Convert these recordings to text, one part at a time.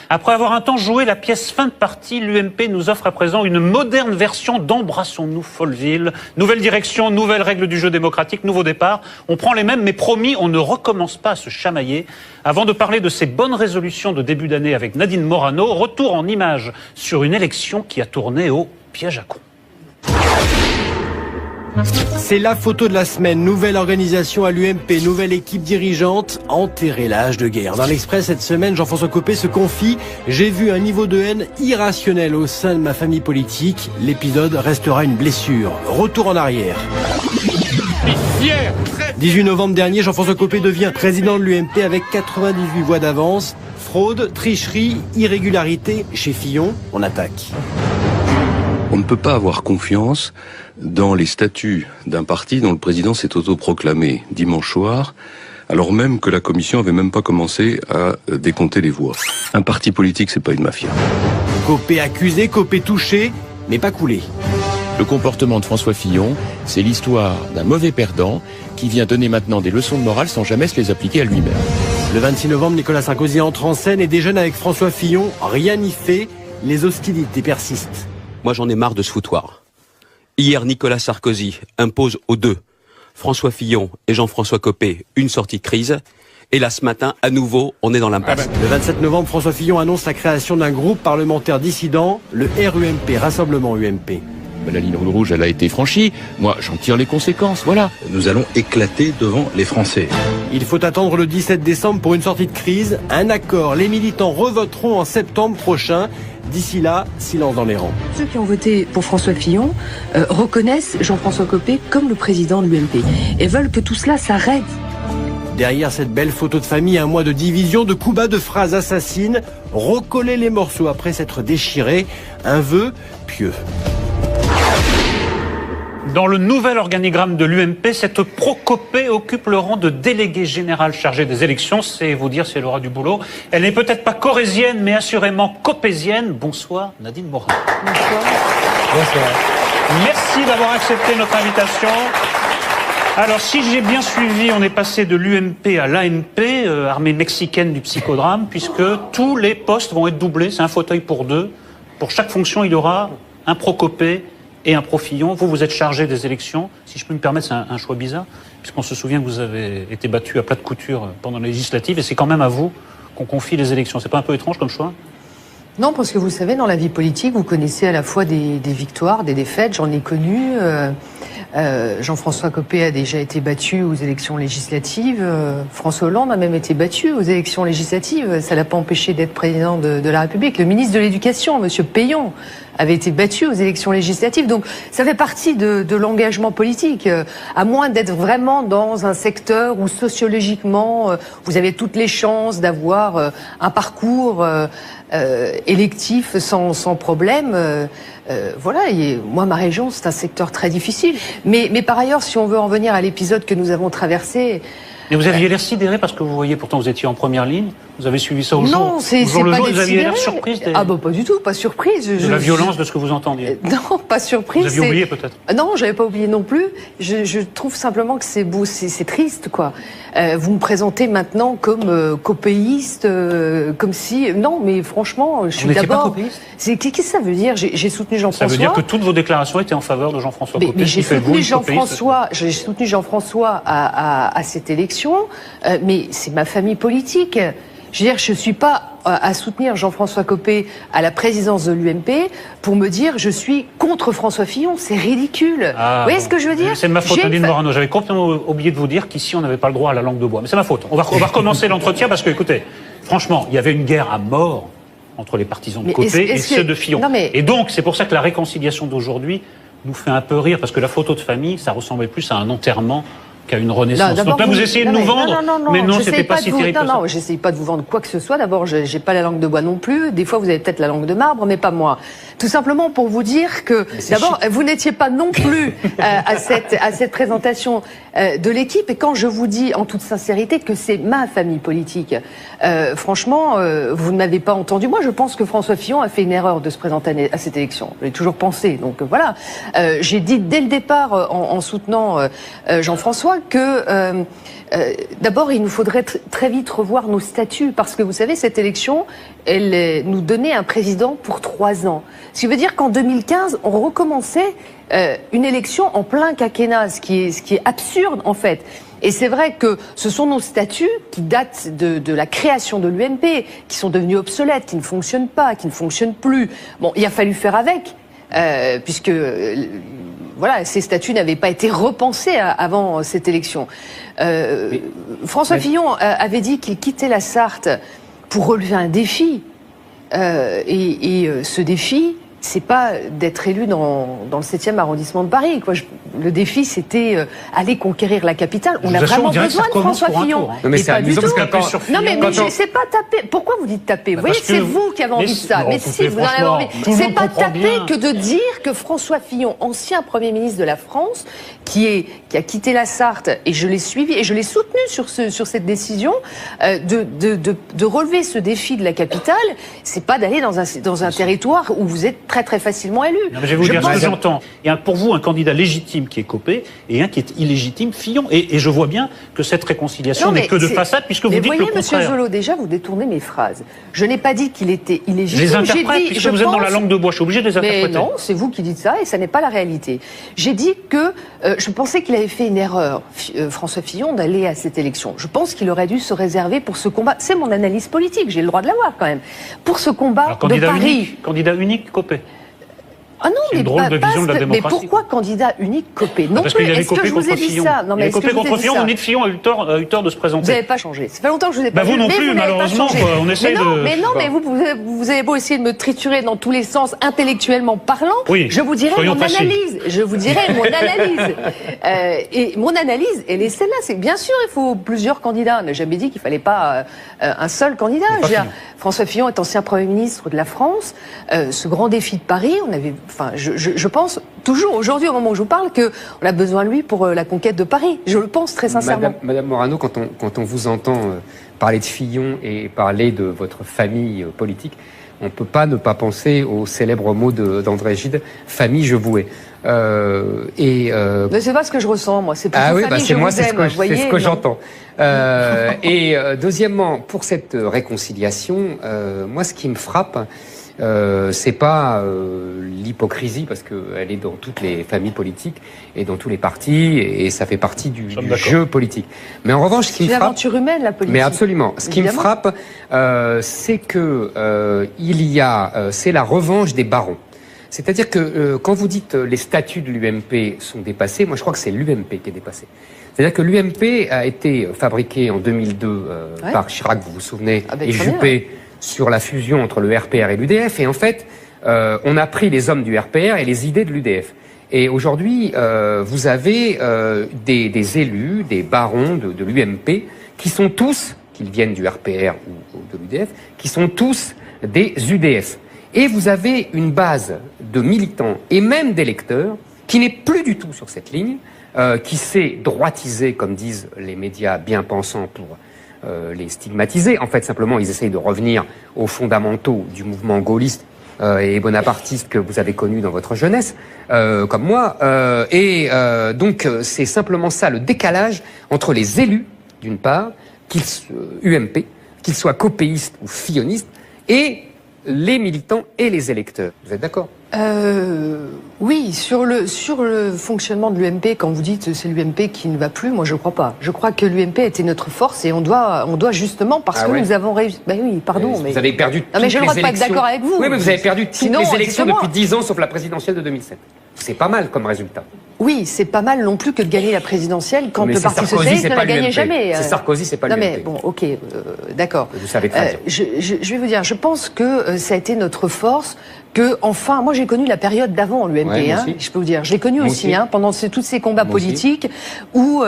Après avoir un temps joué la pièce fin de partie, l'UMP nous offre à présent une moderne version d'Embrassons-nous Folleville. Nouvelle direction, nouvelles règles du jeu démocratique, nouveau départ. On prend les mêmes, mais promis, on ne recommence pas à se chamailler. Avant de parler de ces bonnes résolutions de début d'année avec Nadine Morano, retour en images sur une élection qui a tourné au piège à cons. C'est la photo de la semaine. Nouvelle organisation à l'UMP, nouvelle équipe dirigeante, enterrer l'âge de guerre. Dans l'Express cette semaine, Jean-François Copé se confie « J'ai vu un niveau de haine irrationnel au sein de ma famille politique. L'épisode restera une blessure. » Retour en arrière. 18 novembre dernier, Jean-François Copé devient président de l'UMP avec 98 voix d'avance. Fraude, tricherie, irrégularité. Chez Fillon, on attaque. On ne peut pas avoir confiance dans les statuts d'un parti dont le président s'est autoproclamé dimanche soir, alors même que la commission avait même pas commencé à décompter les voix. Un parti politique, c'est pas une mafia. Copé accusé, Copé touché, mais pas coulé. Le comportement de François Fillon, c'est l'histoire d'un mauvais perdant qui vient donner maintenant des leçons de morale sans jamais se les appliquer à lui-même. Le 26 novembre, Nicolas Sarkozy entre en scène et déjeune avec François Fillon. Rien n'y fait, les hostilités persistent. Moi, j'en ai marre de ce foutoir. Hier, Nicolas Sarkozy impose aux deux, François Fillon et Jean-François Copé, une sortie de crise. Et là, ce matin, à nouveau, on est dans l'impasse. Le 27 novembre, François Fillon annonce la création d'un groupe parlementaire dissident, le RUMP, Rassemblement UMP. La ligne rouge, elle a été franchie. Moi, j'en tire les conséquences, voilà. Nous allons éclater devant les Français. Il faut attendre le 17 décembre pour une sortie de crise. Un accord, les militants revoteront en septembre prochain. D'ici là, silence dans les rangs. Ceux qui ont voté pour François Fillon reconnaissent Jean-François Copé comme le président de l'UMP et veulent que tout cela s'arrête. Derrière cette belle photo de famille, un mois de division, de coups bas, de phrases assassines. Recoller les morceaux après s'être déchirés. Un vœu pieux. Dans le nouvel organigramme de l'UMP, cette pro-Copé occupe le rang de déléguée générale chargée des élections. C'est vous dire si elle aura du boulot. Elle n'est peut-être pas corésienne, mais assurément copésienne. Bonsoir, Nadine Morano. Bonsoir. Bonsoir. Merci d'avoir accepté notre invitation. Alors, si j'ai bien suivi, on est passé de l'UMP à l'ANP, armée mexicaine du psychodrame, puisque tous les postes vont être doublés. C'est un fauteuil pour deux. Pour chaque fonction, il y aura un pro-Copé et un pro-Fillon. Vous êtes chargé des élections. Si je peux me permettre, c'est un choix bizarre, puisqu'on se souvient que vous avez été battu à plat de couture pendant les législatives, et c'est quand même à vous qu'on confie les élections. C'est pas un peu étrange comme choix ? Non, parce que vous savez, dans la vie politique, vous connaissez à la fois des victoires, des défaites. J'en ai connu. Jean-François Copé a déjà été battu aux élections législatives. François Hollande a même été battu aux élections législatives. Ça l'a pas empêché d'être président de la République. Le ministre de l'Éducation, Monsieur Payon, avait été battu aux élections législatives. Donc, ça fait partie de l'engagement politique. À moins d'être vraiment dans un secteur où sociologiquement, vous avez toutes les chances d'avoir un parcours électif sans problème. Voilà, et moi, ma région, c'est un secteur très difficile. Mais par ailleurs, si on veut en venir à l'épisode que nous avons traversé... Mais vous aviez l'air sidéré parce que vous voyez, pourtant vous étiez en première ligne, vous avez suivi ça au jour. Non, c'est pas le jour, d'être vous aviez l'air sidéré. surprise Ah bah pas du tout, pas surprise. de la violence de ce que vous entendiez. Non, pas surprise. Vous aviez oublié peut-être. Non, j'avais pas oublié non plus. Je trouve simplement que c'est beau, c'est triste quoi. Vous me présentez maintenant comme copéiste, comme si... Non, mais franchement, je suis d'abord... Qu'est-ce que ça veut dire? J'ai soutenu Jean-François. Ça veut dire que toutes vos déclarations étaient en faveur de Jean-François Copé. Mais j'ai soutenu Jean-François à cette élection, mais c'est ma famille politique. Je veux dire, je suis pas à soutenir Jean-François Copé à la présidence de l'UMP pour me dire je suis contre François Fillon. C'est ridicule. Vous voyez ce que je veux dire? C'est de ma faute, Nadine Morano. J'avais complètement oublié de vous dire qu'ici, on n'avait pas le droit à la langue de bois. Mais c'est ma faute. On va recommencer l'entretien parce que, écoutez, franchement, il y avait une guerre à mort entre les partisans de Copé et ceux de Fillon. Et donc, c'est pour ça que la réconciliation d'aujourd'hui nous fait un peu rire, parce que la photo de famille, ça ressemblait plus à un enterrement qu'à une renaissance. Donc là, vous essayez de nous vendre, mais non, c'était pas si terrible. Non, j'essaye pas de vous vendre quoi que ce soit. D'abord, j'ai pas la langue de bois non plus. Des fois, vous avez peut-être la langue de marbre, mais pas moi. Tout simplement pour vous dire que, d'abord, vous n'étiez pas non plus à cette présentation de l'équipe. Et quand je vous dis en toute sincérité que c'est ma famille politique, franchement, vous ne m'avez pas entendu. Moi, je pense que François Fillon a fait une erreur de se présenter à cette élection. Je l'ai toujours pensé. Donc voilà. J'ai dit dès le départ, en soutenant Jean-François, crois que d'abord, il nous faudrait très vite revoir nos statuts, parce que vous savez, cette élection, elle nous donnait un président pour 3 ans. Ce qui veut dire qu'en 2015, on recommençait une élection en plein quinquennat, ce qui est absurde en fait. Et c'est vrai que ce sont nos statuts qui datent de la création de l'UMP, qui sont devenus obsolètes, qui ne fonctionnent pas, qui ne fonctionnent plus. Bon, il a fallu faire avec, puisque voilà, ces statuts n'avaient pas été repensés avant cette élection. François Fillon avait dit qu'il quittait la Sarthe pour relever un défi. Ce défi, c'est pas d'être élu dans le 7e arrondissement de Paris, quoi. Le défi, c'était aller conquérir la capitale. On a vraiment besoin de François Fillon. Non, mais c'est pas du tout. Non, mais c'est pas taper. Pourquoi vous dites taper? Vous voyez, c'est vous qui avez envie de ça. Mais si, vous en avez envie. C'est pas taper que de dire que François Fillon, ancien Premier ministre de la France, qui a quitté la Sarthe, et je l'ai suivi, et je l'ai soutenu sur cette décision, de relever ce défi de la capitale, c'est pas d'aller dans un territoire où vous êtes très facilement élu. Non, mais je vais vous dire ce que j'entends. Il y a pour vous un candidat légitime qui est Copé et un qui est illégitime, Fillon. Et je vois bien que cette réconciliation n'est que de façade, puisque vous dites le contraire. Monsieur Jolot, déjà vous détournez mes phrases. Je n'ai pas dit qu'il était illégitime. Je les interprète, puisque vous êtes dans la langue de bois. Je suis obligé de les interpréter. Mais non, c'est vous qui dites ça et ça n'est pas la réalité. J'ai dit que je pensais qu'il avait fait une erreur, François Fillon, d'aller à cette élection. Je pense qu'il aurait dû se réserver pour ce combat. C'est mon analyse politique, j'ai le droit de l'avoir quand même. Pour ce combat de Paris. Candidat unique, Copé. Ah non, mais drôle de vision de la démocratie. Mais pourquoi candidat unique Copé? Non, parce qu'il y avait Copé contre Fillon. Non, mais Copé contre Fillon, on dit que Fillon a eu tort de se présenter. Vous n'avez pas changé. Ça fait longtemps que je vous ai pas vu. Vous non plus, malheureusement. On essaye de. Mais non, mais vous avez beau essayer de me triturer dans tous les sens, intellectuellement parlant. Oui, je vous dirai mon analyse. Je vous dirai mon analyse. Et mon analyse, elle est celle-là. C'est bien sûr, il faut plusieurs candidats. On n'a jamais dit qu'il fallait pas un seul candidat. François Fillon est ancien Premier ministre de la France. Ce grand défi de Paris, on avait, enfin, je pense toujours aujourd'hui, au moment où je vous parle, qu'on a besoin de lui pour la conquête de Paris. Je le pense très sincèrement. Madame Morano, quand on vous entend parler de Fillon et parler de votre famille politique, on ne peut pas ne pas penser au célèbre mot d'André Gide, « famille, je vous hais ». Mais c'est pas ce que je ressens, moi. C'est plutôt famille, c'est ce que j'entends. Deuxièmement, pour cette réconciliation, moi, ce qui me frappe, c'est pas l'hypocrisie, parce qu'elle est dans toutes les familles politiques et dans tous les partis, et ça fait partie du jeu politique. Mais en revanche, ce qui me frappe, c'est l'aventure humaine, la politique. Mais absolument. Ce qui me frappe, c'est que c'est la revanche des barons. C'est-à-dire que quand vous dites les statuts de l'UMP sont dépassés, moi je crois que c'est l'UMP qui est dépassé. C'est-à-dire que l'UMP a été fabriqué en 2002 par Chirac, vous vous souvenez, et Juppé, sur la fusion entre le RPR et l'UDF. Et en fait, on a pris les hommes du RPR et les idées de l'UDF. Et aujourd'hui, vous avez des élus, des barons de l'UMP, qui sont tous, qu'ils viennent du RPR ou de l'UDF, qui sont tous des UDF. Et vous avez une base de militants et même d'électeurs qui n'est plus du tout sur cette ligne, qui s'est droitisé, comme disent les médias bien pensants, pour les stigmatiser. En fait, simplement, ils essayent de revenir aux fondamentaux du mouvement gaulliste et bonapartiste que vous avez connu dans votre jeunesse, comme moi. Donc, c'est simplement ça, le décalage entre les élus, d'une part, UMP, qu'ils soient copéistes ou fillonistes, et les militants et les électeurs. Vous êtes d'accord? Oui, sur le fonctionnement de l'UMP, quand vous dites c'est l'UMP qui ne va plus, moi je crois pas. Je crois que l'UMP était notre force et on doit justement, parce que nous avons réussi. Ben oui, pardon, mais vous avez perdu toutes les élections. Mais je ne dois pas être d'accord avec vous. Oui, mais vous avez perdu toutes les élections depuis 10 ans, sauf la présidentielle de 2007. C'est pas mal comme résultat. Oui, c'est pas mal non plus que de gagner la présidentielle quand le Parti socialiste ne la gagnait jamais. C'est Sarkozy, c'est pas l'UMP. Non mais bon, ok, d'accord. Vous savez très bien. Je vais vous dire, je pense que ça a été notre force. Enfin, moi j'ai connu la période d'avant l'UMP, je peux vous dire, je l'ai connu aussi, pendant tous ces combats politiques où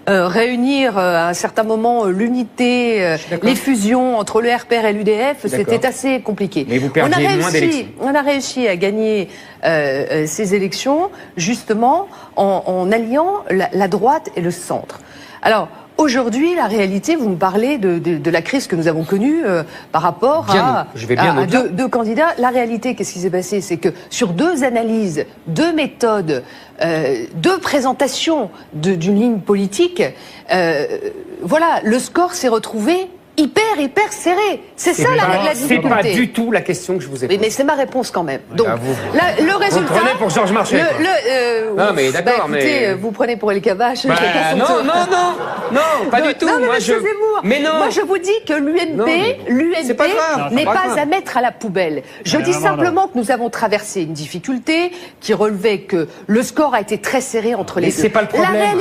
réunir à un certain moment l'unité, les fusions entre le RPR et l'UDF, c'était assez compliqué. Mais vous perdiez moins d'élections. On a réussi à gagner ces élections justement en alliant la droite et le centre. Alors, aujourd'hui, la réalité, vous me parlez de la crise que nous avons connue par rapport à deux candidats. La réalité, qu'est-ce qui s'est passé? C'est que sur 2 analyses, 2 méthodes, 2 présentations d'une ligne politique, voilà, le score s'est retrouvé hyper serré. C'est ça la difficulté. C'est pas du tout la question que je vous ai posée. Mais c'est ma réponse quand même. Donc, le résultat... Vous prenez pour Georges Marchais. Non, mais d'accord, écoutez, vous prenez pour les Cabaches. Non, pas du tout. Non, mais Zemmour, mais non. moi je vous dis que l'UMP n'est pas à mettre à la poubelle. Je dis simplement que nous avons traversé une difficulté qui relevait que le score a été très serré entre les deux. C'est pas le problème.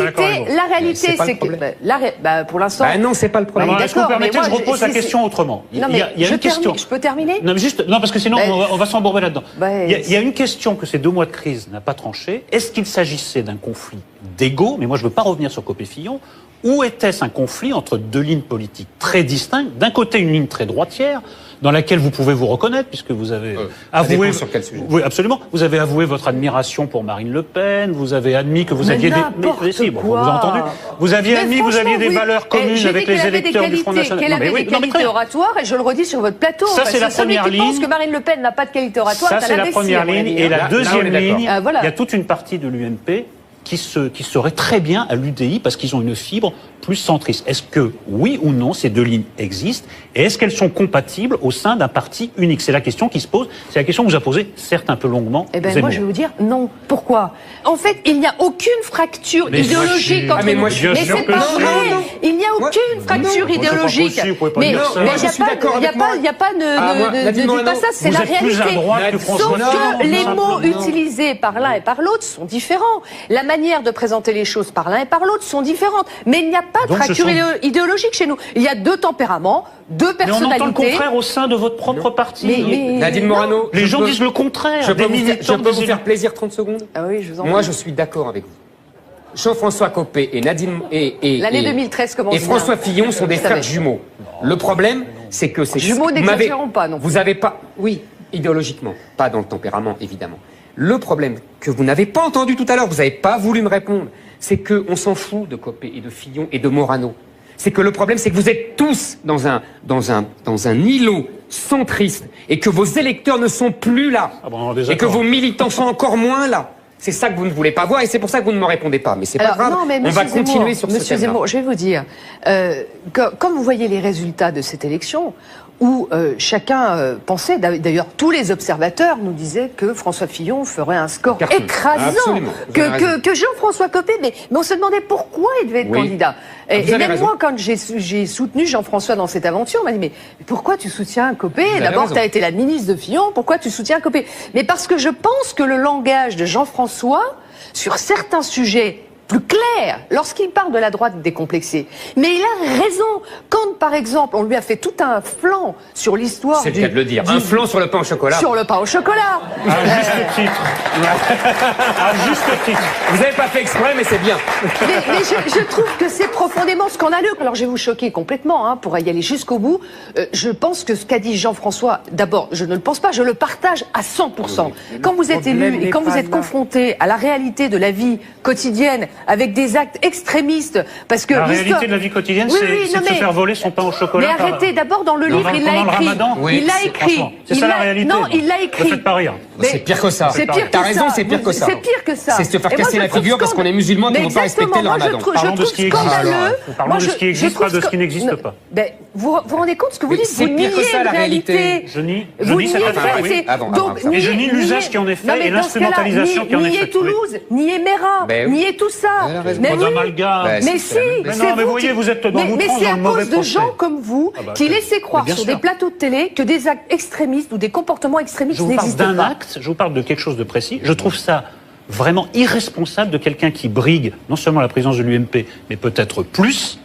La réalité, c'est que pour l'instant... non, c'est pas le problème. Est-ce que vous permettez, je repose la question autrement. Il y a une question. Je peux terminer? Non, parce que sinon on va s'embourber là-dedans. Il y a une question que ces 2 mois de crise n'a pas tranché. Est-ce qu'il s'agissait d'un conflit d'ego? Mais moi je ne veux pas revenir sur Copé-Fillon. Ou était-ce un conflit entre 2 lignes politiques très distinctes? D'un côté, une ligne très droitière, dans laquelle vous pouvez vous reconnaître, puisque vous avez avoué... sur quel sujet? Oui, absolument. Vous avez avoué votre admiration pour Marine Le Pen, vous avez admis que vous aviez des... Bon, vous avez entendu. Vous aviez admis que vous aviez des valeurs communes avec les électeurs du Front National. Qu'elle avait des qualités oratoires, et je le redis sur votre plateau. Ça, c'est la première ligne. Celui qui pense que Marine Le Pen n'a pas de qualité oratoire, ça, c'est la première ligne. Et la deuxième ligne, voilà. Il y a toute une partie de l'UMP qui serait très bien à l'UDI parce qu'ils ont une fibre plus centriste. Est-ce que, oui ou non, ces 2 lignes existent? Et est-ce qu'elles sont compatibles au sein d'un parti unique? C'est la question qui se pose. C'est la question que vous a posée, certes un peu longuement. Eh bien, moi, je vais vous dire non. Pourquoi? En fait, il n'y a aucune fracture idéologique entre nous. Mais c'est pas vrai. Il n'y a aucune fracture idéologique. Mais il n'y a pas de dites pas ça, c'est la réalité. Sauf que les mots utilisés par l'un et par l'autre sont différents. La manière de présenter les choses par l'un et par l'autre sont différentes. Mais il n'y a pas de fracture idéologique chez nous. Il y a 2 tempéraments, 2 personnalités. Mais on entend le contraire au sein de votre propre parti. Nadine Morano, les gens disent le contraire. Je peux vous faire plaisir 30 secondes? Ah oui, je vous en prie. Moi, je suis d'accord avec vous. Jean-François Copé et Nadine l'année 2013 commence et François Fillon sont des frères jumeaux. Le problème, c'est que c'est jumeaux n'exagérons pas non plus. Vous avez pas, oui, idéologiquement, pas dans le tempérament évidemment. Le problème que vous n'avez pas entendu tout à l'heure, vous n'avez pas voulu me répondre, c'est que on s'en fout de Copé et de Fillon et de Morano. C'est que le problème, c'est que vous êtes tous dans un îlot centriste et que vos électeurs ne sont plus là et que vos militants sont encore moins là. C'est ça que vous ne voulez pas voir et c'est pour ça que vous ne me répondez pas. Mais c'est pas grave, on va continuer sur ce thème-là. Monsieur Zemmour, je vais vous dire, quand vous voyez les résultats de cette élection, où chacun pensait, d'ailleurs tous les observateurs nous disaient que François Fillon ferait un score écrasant, que Jean-François Copé, mais on se demandait pourquoi il devait être candidat. Et même moi, quand j'ai soutenu Jean-François dans cette aventure, on m'a dit mais pourquoi tu soutiens Copé? D'abord, tu as été la ministre de Fillon, pourquoi tu soutiens Copé? Mais parce que je pense que le langage de Jean-François, sur certains sujets plus clair lorsqu'il parle de la droite décomplexée. Mais il a raison. Quand, par exemple, on lui a fait tout un flanc sur l'histoire c'est le cas de le dire. Un flanc sur le pain au chocolat. Sur le pain au chocolat. À juste titre. À juste titre. Vous n'avez pas fait exprès, mais c'est bien. Mais je trouve que c'est profondément scandaleux. Alors, je vais vous choquer complètement, pour y aller jusqu'au bout. Je pense que ce qu'a dit Jean-François, d'abord, je ne le pense pas, je le partage à 100%. Quand vous êtes élu et quand vous êtes confronté à la réalité de la vie quotidienne, avec des actes extrémistes, parce que la réalité de la vie quotidienne, c'est de se faire voler son pain au chocolat. Mais arrêtez, d'abord dans le livre, il l'a écrit. Il l'a écrit. C'est ça la réalité. Non, il l'a écrit. Ne faites pas rire. C'est pire que ça. T'as raison, c'est pire que ça. C'est pire que ça. C'est se faire casser la figure parce qu'on est musulman et qu'on ne veut pas respecter le ramadan. Parlons de ce qui existe. Parlons de ce qui existe, pas de ce qui n'existe pas. Vous vous rendez compte de ce que vous dites? Vous niez la réalité. Je nie cette réalité. Et je nie l'usage qui en est fait et l'instrumentalisation qui en est faite. Niez Toulouse, niez Mérin, niez tout ça. Mais si, mais vous voyez, vous êtes dans mais c'est à cause de gens comme vous qui laissez croire sur des plateaux de télé que des actes extrémistes ou des comportements extrémistes n'existent pas. Je vous parle d'un acte, je vous parle de quelque chose de précis. Je trouve ça vraiment irresponsable de quelqu'un qui brigue non seulement la présidence de l'UMP, mais peut-être plus,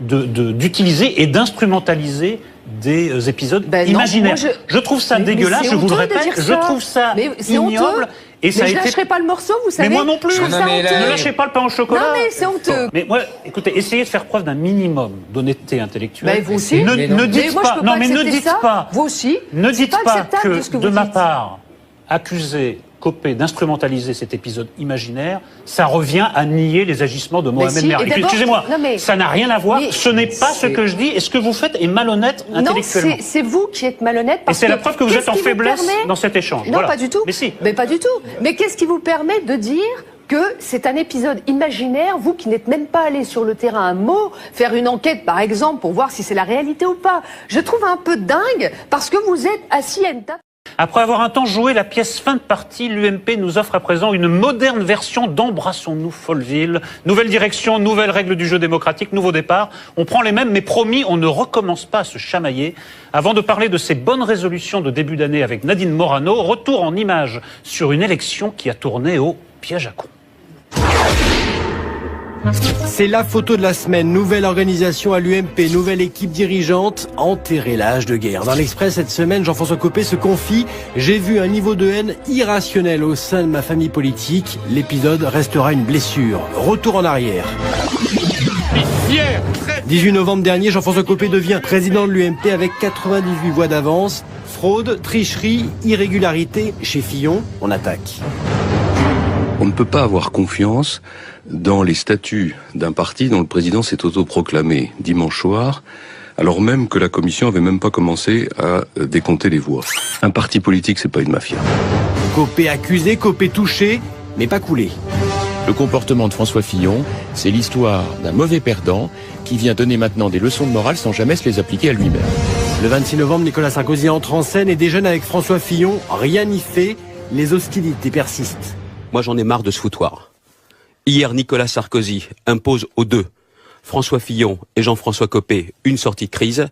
d'utiliser et d'instrumentaliser des épisodes imaginaires. Je trouve ça dégueulasse, je vous le répète, je trouve ça ignoble. Et ça je lâcherai pas le morceau, vous savez. Mais moi non plus. Je trouve ça honteux. Ne lâchez pas le pain au chocolat. Non mais c'est honteux. Mais moi, écoutez, essayez de faire preuve d'un minimum d'honnêteté intellectuelle. Mais vous aussi. Ne dites pas. Non mais ne dites pas. Vous aussi. Ne dites pas que de ma part, accuser Copé d'instrumentaliser cet épisode imaginaire, ça revient à nier les agissements de Mohamed Merah. Excusez-moi, ça n'a rien à voir, ce n'est pas ce que je dis, et ce que vous faites est malhonnête intellectuellement. Non, c'est vous qui êtes malhonnête. Et c'est la preuve que vous êtes en faiblesse dans cet échange. Non, pas du tout. Mais si. Mais pas du tout. Mais qu'est-ce qui vous permet de dire que c'est un épisode imaginaire, vous qui n'êtes même pas allé sur le terrain un mot, faire une enquête par exemple pour voir si c'est la réalité ou pas. Je trouve un peu dingue parce que vous êtes assis à une table. Après avoir un temps joué la pièce fin de partie, l'UMP nous offre à présent une moderne version d'Embrassons-nous Folleville. Nouvelle direction, nouvelles règles du jeu démocratique, nouveau départ. On prend les mêmes, mais promis, on ne recommence pas à se chamailler. Avant de parler de ces bonnes résolutions de début d'année avec Nadine Morano, retour en images sur une élection qui a tourné au piège à con. C'est la photo de la semaine. Nouvelle organisation à l'UMP, nouvelle équipe dirigeante, enterrer l'âge de guerre. Dans l'Express cette semaine, Jean-François Copé se confie « J'ai vu un niveau de haine irrationnel au sein de ma famille politique. L'épisode restera une blessure. » Retour en arrière. 18 novembre dernier, Jean-François Copé devient président de l'UMP avec 98 voix d'avance. Fraude, tricherie, irrégularité. Chez Fillon, on attaque. On ne peut pas avoir confiance dans les statuts d'un parti dont le président s'est autoproclamé dimanche soir, alors même que la commission avait même pas commencé à décompter les voix. Un parti politique, c'est pas une mafia. Copé accusé, Copé touché, mais pas coulé. Le comportement de François Fillon, c'est l'histoire d'un mauvais perdant qui vient donner maintenant des leçons de morale sans jamais se les appliquer à lui-même. Le 26 novembre, Nicolas Sarkozy entre en scène et déjeune avec François Fillon. Rien n'y fait, les hostilités persistent. Moi, j'en ai marre de ce foutoir. Hier, Nicolas Sarkozy impose aux deux, François Fillon et Jean-François Copé, une sortie de crise.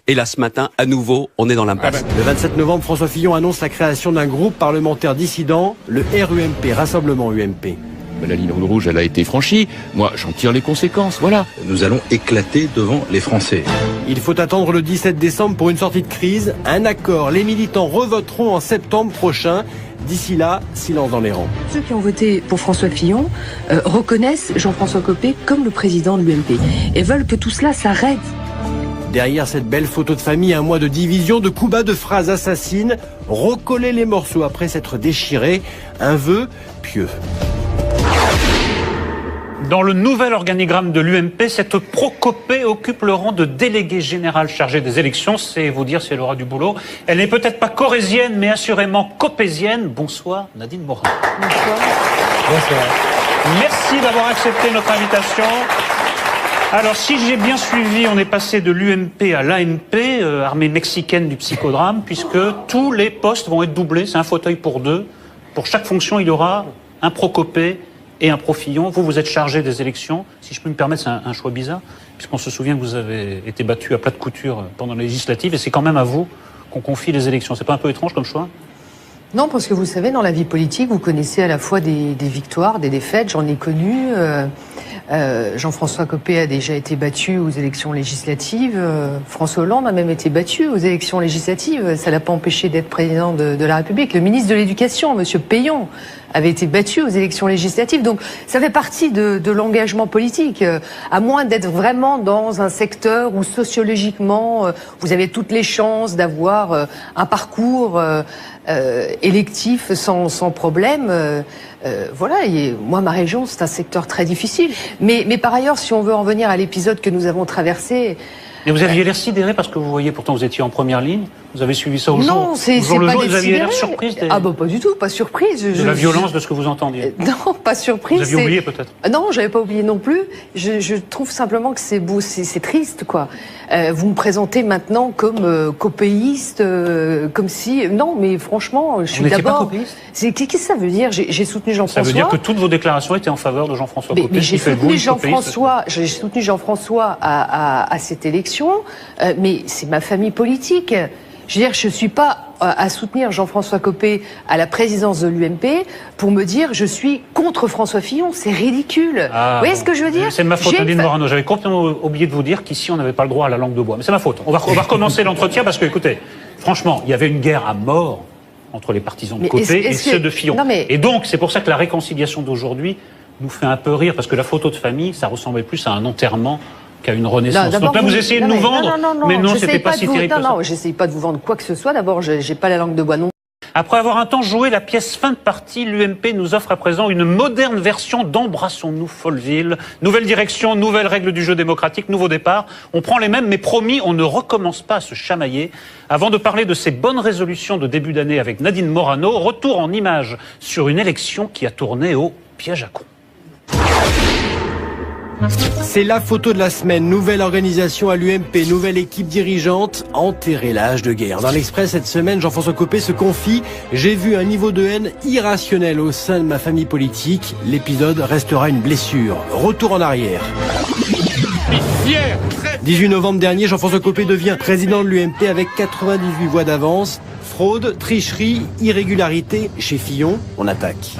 Et là, ce matin, à nouveau, on est dans l'impasse. Le 27 novembre, François Fillon annonce la création d'un groupe parlementaire dissident, le RUMP, Rassemblement UMP. La ligne rouge, elle a été franchie. Moi, j'en tire les conséquences, voilà. Nous allons éclater devant les Français. Il faut attendre le 17 décembre pour une sortie de crise. Un accord, les militants revoteront en septembre prochain. D'ici là, silence dans les rangs. Ceux qui ont voté pour François Fillon reconnaissent Jean-François Copé comme le président de l'UMP et veulent que tout cela s'arrête. Derrière cette belle photo de famille, un mois de division, de coups bas, de phrases assassines, recoller les morceaux après s'être déchirés, un vœu pieux. Dans le nouvel organigramme de l'UMP, cette pro-Copé occupe le rang de déléguée générale chargée des élections. C'est vous dire si elle aura du boulot. Elle n'est peut-être pas corésienne, mais assurément copésienne. Bonsoir, Nadine Morano. Bonsoir. Bonsoir. Merci d'avoir accepté notre invitation. Alors, si j'ai bien suivi, on est passé de l'UMP à l'ANP, armée mexicaine du psychodrame, puisque tous les postes vont être doublés. C'est un fauteuil pour deux. Pour chaque fonction, il y aura un pro-Copé et un pro-Fillon. Vous êtes chargé des élections. Si je peux me permettre, c'est un choix bizarre, puisqu'on se souvient que vous avez été battu à plat de couture pendant les législatives, et c'est quand même à vous qu'on confie les élections. C'est pas un peu étrange comme choix ? Non, parce que vous savez, dans la vie politique, vous connaissez à la fois des victoires, des défaites. J'en ai connu. Jean-François Copé a déjà été battu aux élections législatives. François Hollande a même été battu aux élections législatives. Ça l'a pas empêché d'être président de la République. Le ministre de l'Éducation, Monsieur Payon, avait été battu aux élections législatives. Donc, ça fait partie de l'engagement politique. À moins d'être vraiment dans un secteur où sociologiquement, vous avez toutes les chances d'avoir un parcours électif sans problème. Voilà, moi, ma région, c'est un secteur très difficile. Mais par ailleurs, si on veut en venir à l'épisode que nous avons traversé... Mais vous aviez l'air sidéré parce que vous voyez, pourtant vous étiez en première ligne. Vous avez suivi ça au jour le jour. Vous aviez l'air surprise. Ah bah pas du tout, pas surprise. De la violence de ce que vous entendiez. Non, pas surprise. Vous aviez oublié peut-être. Non, j'avais pas oublié non plus. Je trouve simplement que c'est beau, c'est triste quoi. Vous me présentez maintenant comme copéiste, comme si... Non, mais franchement, je suis d'abord... Qu'est-ce que ça veut dire? J'ai soutenu Jean-François. Ça veut dire que toutes vos déclarations étaient en faveur de Jean-François Copé. Mais j'ai soutenu Jean-François à cette élection, mais c'est ma famille politique. Je veux dire, je suis pas à soutenir Jean-François Copé à la présidence de l'UMP pour me dire je suis contre François Fillon. C'est ridicule. Vous voyez ce que je veux dire? C'est ma faute, Nadine Morano. J'avais complètement oublié de vous dire qu'ici, on n'avait pas le droit à la langue de bois. Mais c'est ma faute. On va recommencer l'entretien parce que, écoutez, franchement, il y avait une guerre à mort entre les partisans de Copé et ceux de Fillon. Et donc, c'est pour ça que la réconciliation d'aujourd'hui nous fait un peu rire, parce que la photo de famille, ça ressemblait plus à un enterrement qu'à une renaissance. Donc là, vous essayez de nous vendre, mais non, c'était pas si terrible. Non, j'essaye pas de vous vendre quoi que ce soit. D'abord, j'ai pas la langue de bois non. Après avoir un temps joué la pièce fin de partie, l'UMP nous offre à présent une moderne version d'Embrassons-nous Folleville. Nouvelle direction, nouvelles règles du jeu démocratique, nouveau départ. On prend les mêmes, mais promis, on ne recommence pas à se chamailler. Avant de parler de ces bonnes résolutions de début d'année avec Nadine Morano, retour en images sur une élection qui a tourné au piège à con. C'est la photo de la semaine. Nouvelle organisation à l'UMP, nouvelle équipe dirigeante, enterrer l'âge de guerre. Dans l'Express cette semaine, Jean-François Copé se confie « J'ai vu un niveau de haine irrationnel au sein de ma famille politique. L'épisode restera une blessure. » Retour en arrière. 18 novembre dernier, Jean-François Copé devient président de l'UMP avec 98 voix d'avance. Fraude, tricherie, irrégularité. Chez Fillon, on attaque.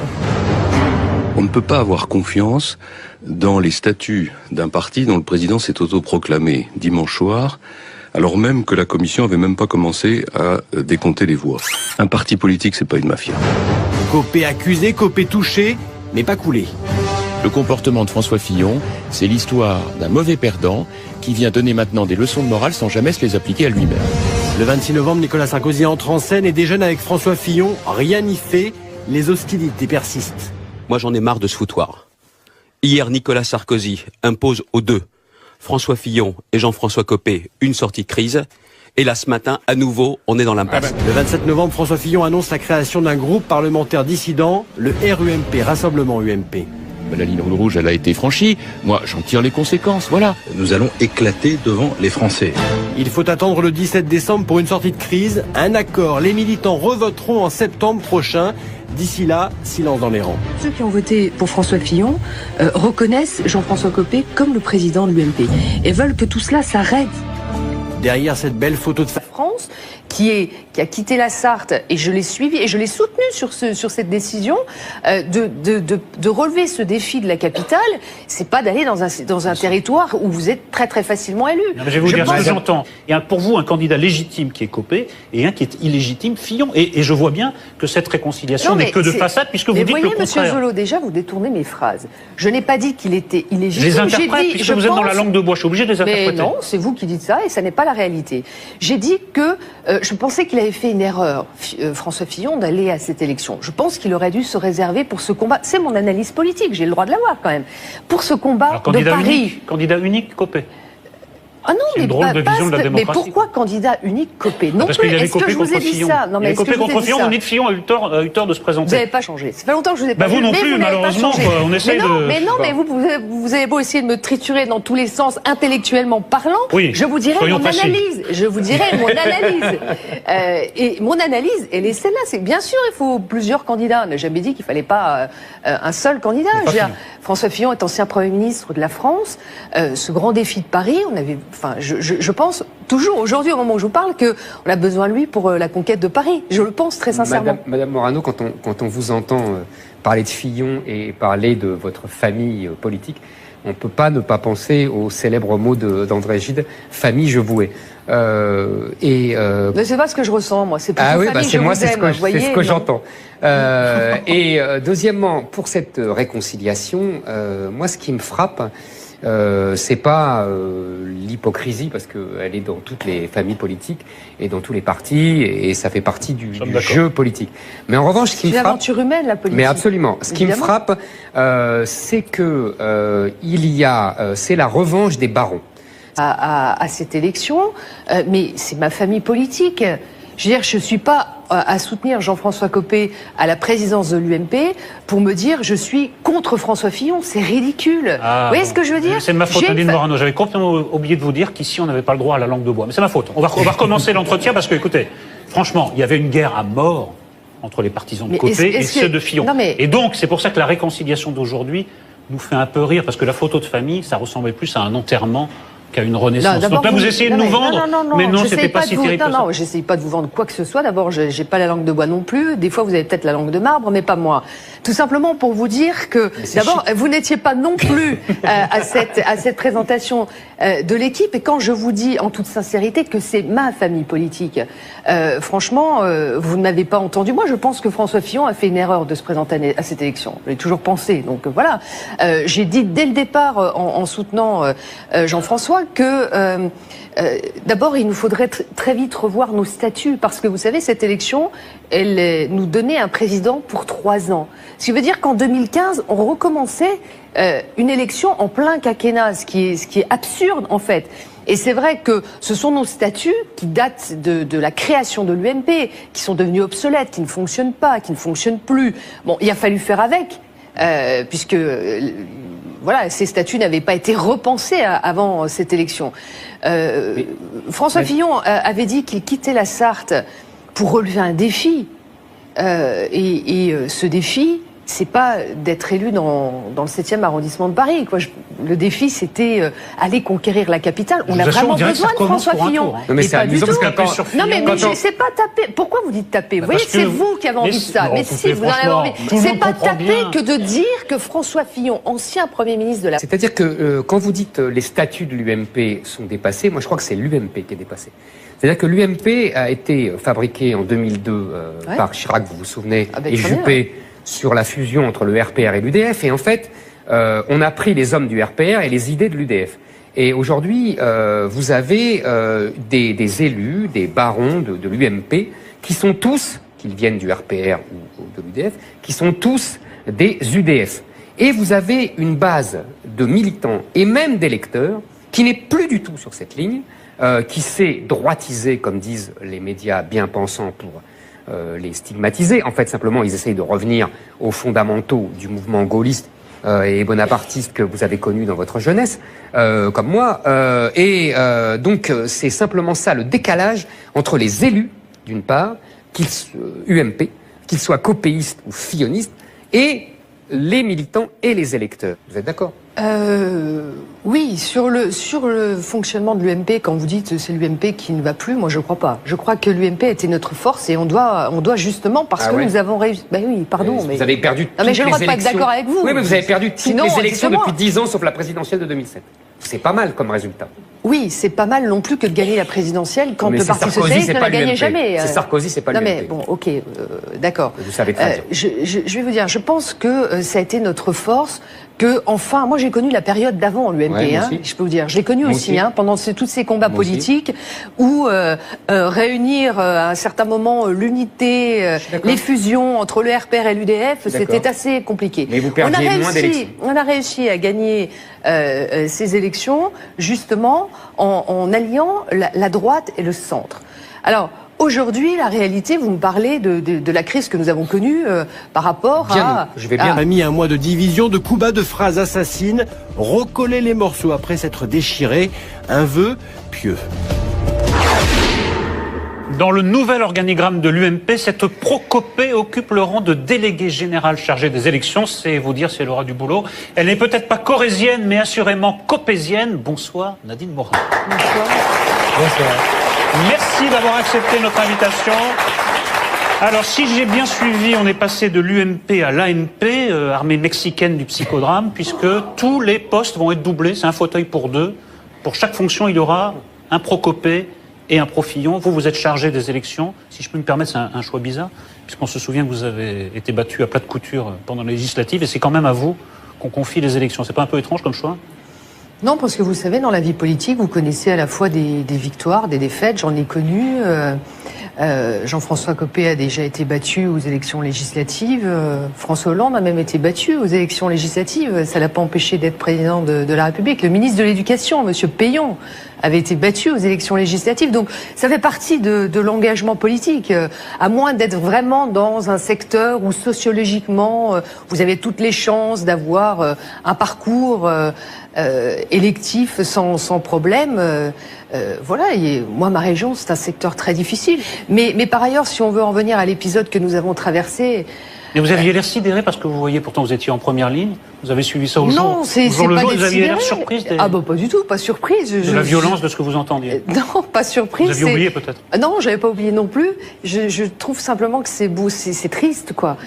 On ne peut pas avoir confiance dans les statuts d'un parti dont le président s'est autoproclamé dimanche soir, alors même que la commission avait même pas commencé à décompter les voix. Un parti politique, c'est pas une mafia. Copé accusé, Copé touché, mais pas coulé. Le comportement de François Fillon, c'est l'histoire d'un mauvais perdant qui vient donner maintenant des leçons de morale sans jamais se les appliquer à lui-même. Le 26 novembre, Nicolas Sarkozy entre en scène et déjeune avec François Fillon. Rien n'y fait, les hostilités persistent. Moi, j'en ai marre de ce foutoir. Hier, Nicolas Sarkozy impose aux deux, François Fillon et Jean-François Copé, une sortie de crise. Et là, ce matin, à nouveau, on est dans l'impasse. Le 27 novembre, François Fillon annonce la création d'un groupe parlementaire dissident, le RUMP, Rassemblement UMP. La ligne rouge, elle a été franchie. Moi, j'en tire les conséquences, voilà. Nous allons éclater devant les Français. Il faut attendre le 17 décembre pour une sortie de crise. Un accord, les militants revoteront en septembre prochain. D'ici là, silence dans les rangs. Ceux qui ont voté pour François Fillon reconnaissent Jean-François Copé comme le président de l'UMP et veulent que tout cela s'arrête. Derrière cette belle photo de France, qui a quitté la Sarthe, et je l'ai suivi et je l'ai soutenu sur cette décision de relever ce défi de la capitale. C'est pas d'aller dans un territoire où vous êtes très très facilement élu. Non, mais je vais vous dire ce que j'entends. Il y a pour vous un candidat légitime qui est Copé et un qui est illégitime, Fillon. Et je vois bien que cette réconciliation n'est que de façade, puisque vous dites le contraire. Mais voyez, Monsieur Zolo, déjà vous détournez mes phrases. Je n'ai pas dit qu'il était illégitime. Je les interprète, puisque vous êtes dans la langue de bois. Je suis obligé de les interpréter. Mais non, c'est vous qui dites ça et ça n'est pas la réalité. J'ai dit que je pensais qu'il avait fait une erreur, François Fillon, d'aller à cette élection. Je pense qu'il aurait dû se réserver pour ce combat. C'est mon analyse politique, j'ai le droit de l'avoir quand même. Pour ce combat de Paris. Candidat unique, Copé. Ah non, mais drôle de vision de la démocratie. Mais pourquoi candidat unique Copé? Non, parce qu'il y avait Copé contre Fillon. Non, mais Copé contre Fillon, vous dites Fillon a eu tort de se présenter. Vous n'avez pas changé. Ça fait longtemps que je vous ai pas vous non plus, malheureusement. On essaie de. Mais non, mais vous avez beau essayer de me triturer dans tous les sens, intellectuellement parlant. Oui, je vous dirai mon analyse. Je vous dirai mon analyse. Et mon analyse, elle est celle-là. C'est bien sûr, il faut plusieurs candidats. On n'a jamais dit qu'il fallait pas un seul candidat. François Fillon est ancien Premier ministre de la France. Ce grand défi de Paris, on avait, je pense toujours aujourd'hui, au moment où je vous parle, qu'on a besoin de lui pour la conquête de Paris. Je le pense très sincèrement. Madame Morano, quand on vous entend parler de Fillon et parler de votre famille politique, on ne peut pas ne pas penser au célèbre mot d'André Gide, « famille, je vous hais ». Mais c'est pas ce que je ressens, moi. C'est plutôt famille, c'est moi, c'est ce que j'entends. Et deuxièmement, pour cette réconciliation, moi, ce qui me frappe, c'est pas l'hypocrisie, parce qu'elle est dans toutes les familles politiques et dans tous les partis, et ça fait partie du jeu politique. Mais en revanche, ce qui me frappe, c'est l'aventure humaine, la politique. Mais absolument. Ce qui me frappe, c'est que c'est la revanche des barons. À cette élection, mais c'est ma famille politique. Je veux dire, je suis pas à soutenir Jean-François Copé à la présidence de l'UMP pour me dire je suis contre François Fillon. C'est ridicule. Vous voyez ce que je veux dire? C'est ma faute, Nadine Morano. J'avais complètement oublié de vous dire qu'ici, on n'avait pas le droit à la langue de bois. Mais c'est ma faute. On va recommencer l'entretien parce que, écoutez, franchement, il y avait une guerre à mort entre les partisans de Copé et ceux de Fillon. Et donc, c'est pour ça que la réconciliation d'aujourd'hui nous fait un peu rire, parce que la photo de famille, ça ressemblait plus à un enterrement qu'à une renaissance. Donc là, vous essayez de nous vendre, mais non, c'était pas si terrible. Non, j'essaye pas de vous vendre quoi que ce soit. D'abord, j'ai pas la langue de bois non plus. Des fois, vous avez peut-être la langue de marbre, mais pas moi. Tout simplement pour vous dire que, d'abord, vous n'étiez pas non plus à cette présentation de l'équipe. Et quand je vous dis en toute sincérité que c'est ma famille politique, franchement, vous n'avez pas entendu. Moi, je pense que François Fillon a fait une erreur de se présenter à cette élection. Je l'ai toujours pensé. Donc voilà. J'ai dit dès le départ, en soutenant Jean-François, crois que d'abord, il nous faudrait très vite revoir nos statuts, parce que vous savez, cette élection, elle nous donnait un président pour 3 ans. Ce qui veut dire qu'en 2015, on recommençait une élection en plein quinquennat, ce qui est absurde en fait. Et c'est vrai que ce sont nos statuts qui datent de la création de l'UMP, qui sont devenus obsolètes, qui ne fonctionnent pas, qui ne fonctionnent plus. Bon, il a fallu faire avec, puisque voilà, ces statuts n'avaient pas été repensés avant cette élection. François Fillon avait dit qu'il quittait la Sarthe pour relever un défi. Ce défi, c'est pas d'être élu dans le 7e arrondissement de Paris, quoi. Le défi, c'était aller conquérir la capitale. On a vraiment besoin de François Fillon. Non, mais c'est amusant parce que non, mais c'est pas taper. Pourquoi vous dites taper? Vous voyez, c'est vous qui avez envie de ça. Mais si vous en avez envie, c'est pas taper que de dire que François Fillon, ancien Premier ministre de la... C'est-à-dire que quand vous dites les statuts de l'UMP sont dépassés, moi je crois que c'est l'UMP qui est dépassé. C'est-à-dire que l'UMP a été fabriqué en 2002 par Chirac, vous vous souvenez, et Juppé, sur la fusion entre le RPR et l'UDF. Et en fait, on a pris les hommes du RPR et les idées de l'UDF. Et aujourd'hui, vous avez des élus, des barons de l'UMP, qui sont tous, qu'ils viennent du RPR ou de l'UDF, qui sont tous des UDF. Et vous avez une base de militants et même d'électeurs qui n'est plus du tout sur cette ligne, qui s'est droitisé, comme disent les médias bien pensants, pour les stigmatiser. En fait, simplement, ils essayent de revenir aux fondamentaux du mouvement gaulliste et bonapartiste que vous avez connu dans votre jeunesse, comme moi. Donc, c'est simplement ça, le décalage entre les élus, d'une part, UMP, qu'ils soient copéistes ou fillonistes, et les militants et les électeurs. Vous êtes d'accord? Oui, sur le fonctionnement de l'UMP, quand vous dites c'est l'UMP qui ne va plus, moi je crois pas. Je crois que l'UMP était notre force et on doit justement, parce que nous avons réussi... Ben oui, pardon, mais... Vous avez perdu toutes les élections. Non, mais j'ai le droit de pas être d'accord avec vous. Oui, mais vous avez perdu toutes les élections depuis 10 ans, sauf la présidentielle de 2007. C'est pas mal comme résultat. Oui, c'est pas mal non plus que de gagner la présidentielle quand le Parti Socialiste ne la gagnait jamais. C'est Sarkozy, c'est pas l'UMP. Non mais bon, ok, d'accord. Vous savez très bien. Je vais vous dire, je pense que ça a été notre force, que enfin, moi j'ai connu la période d'avant l'UMP, je peux vous dire, je l'ai connu aussi, pendant tous ces combats politiques où réunir à un certain moment l'unité, les fusions entre le RPR et l'UDF, c'était assez compliqué. Mais vous perdiez moins d'élections. On a réussi à gagner ces élections justement en alliant la droite et le centre. Alors aujourd'hui, la réalité, vous me parlez de la crise que nous avons connue par rapport à... Je vais bien. On a mis un mois de division, de coups bas, de phrases assassines, recoller les morceaux après s'être déchirés, un vœu pieux. Dans le nouvel organigramme de l'UMP, cette Procopée occupe le rang de déléguée générale chargée des élections. C'est vous dire si elle aura du boulot. Elle n'est peut-être pas corésienne, mais assurément copésienne. Bonsoir, Nadine Morand. Bonsoir. Bonsoir. Merci d'avoir accepté notre invitation. Alors, si j'ai bien suivi, on est passé de l'UMP à l'ANP, armée mexicaine du psychodrame, puisque tous les postes vont être doublés. C'est un fauteuil pour 2. Pour chaque fonction, il y aura un Procopée et un Pro-Fillon. Vous êtes chargé des élections. Si je peux me permettre, c'est un choix bizarre, puisqu'on se souvient que vous avez été battu à plat de couture pendant les législatives, et c'est quand même à vous qu'on confie les élections. C'est pas un peu étrange comme choix ? Non, parce que vous savez, dans la vie politique, vous connaissez à la fois des victoires, des défaites. J'en ai connu. Jean-François Copé a déjà été battu aux élections législatives. François Hollande a même été battu aux élections législatives. Ça l'a pas empêché d'être président de la République. Le ministre de l'Éducation, Monsieur Payon, avait été battu aux élections législatives. Donc, ça fait partie de l'engagement politique. À moins d'être vraiment dans un secteur où sociologiquement, vous avez toutes les chances d'avoir un parcours électif sans problème. Voilà, et moi, ma région, c'est un secteur très difficile. Mais par ailleurs, si on veut en venir à l'épisode que nous avons traversé... Mais vous aviez l'air sidéré parce que vous voyez, pourtant vous étiez en première ligne, vous avez suivi ça au jour. Non, c'est pas le jour, vous aviez l'air surprise. Ah bah pas du tout, pas surprise. De la violence de ce que vous entendiez. Non, pas surprise. Vous aviez oublié peut-être. Non, j'avais pas oublié non plus. Je trouve simplement que c'est beau, c'est triste quoi.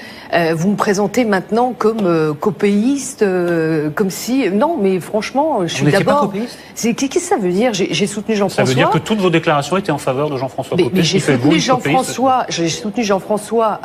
Vous me présentez maintenant comme copéiste, comme si... Non, mais franchement, je suis d'abord... Qu'est-ce que ça veut dire? J'ai soutenu Jean-François. Ça veut dire que toutes vos déclarations étaient en faveur de Jean-François Copé. Mais j'ai soutenu Jean-François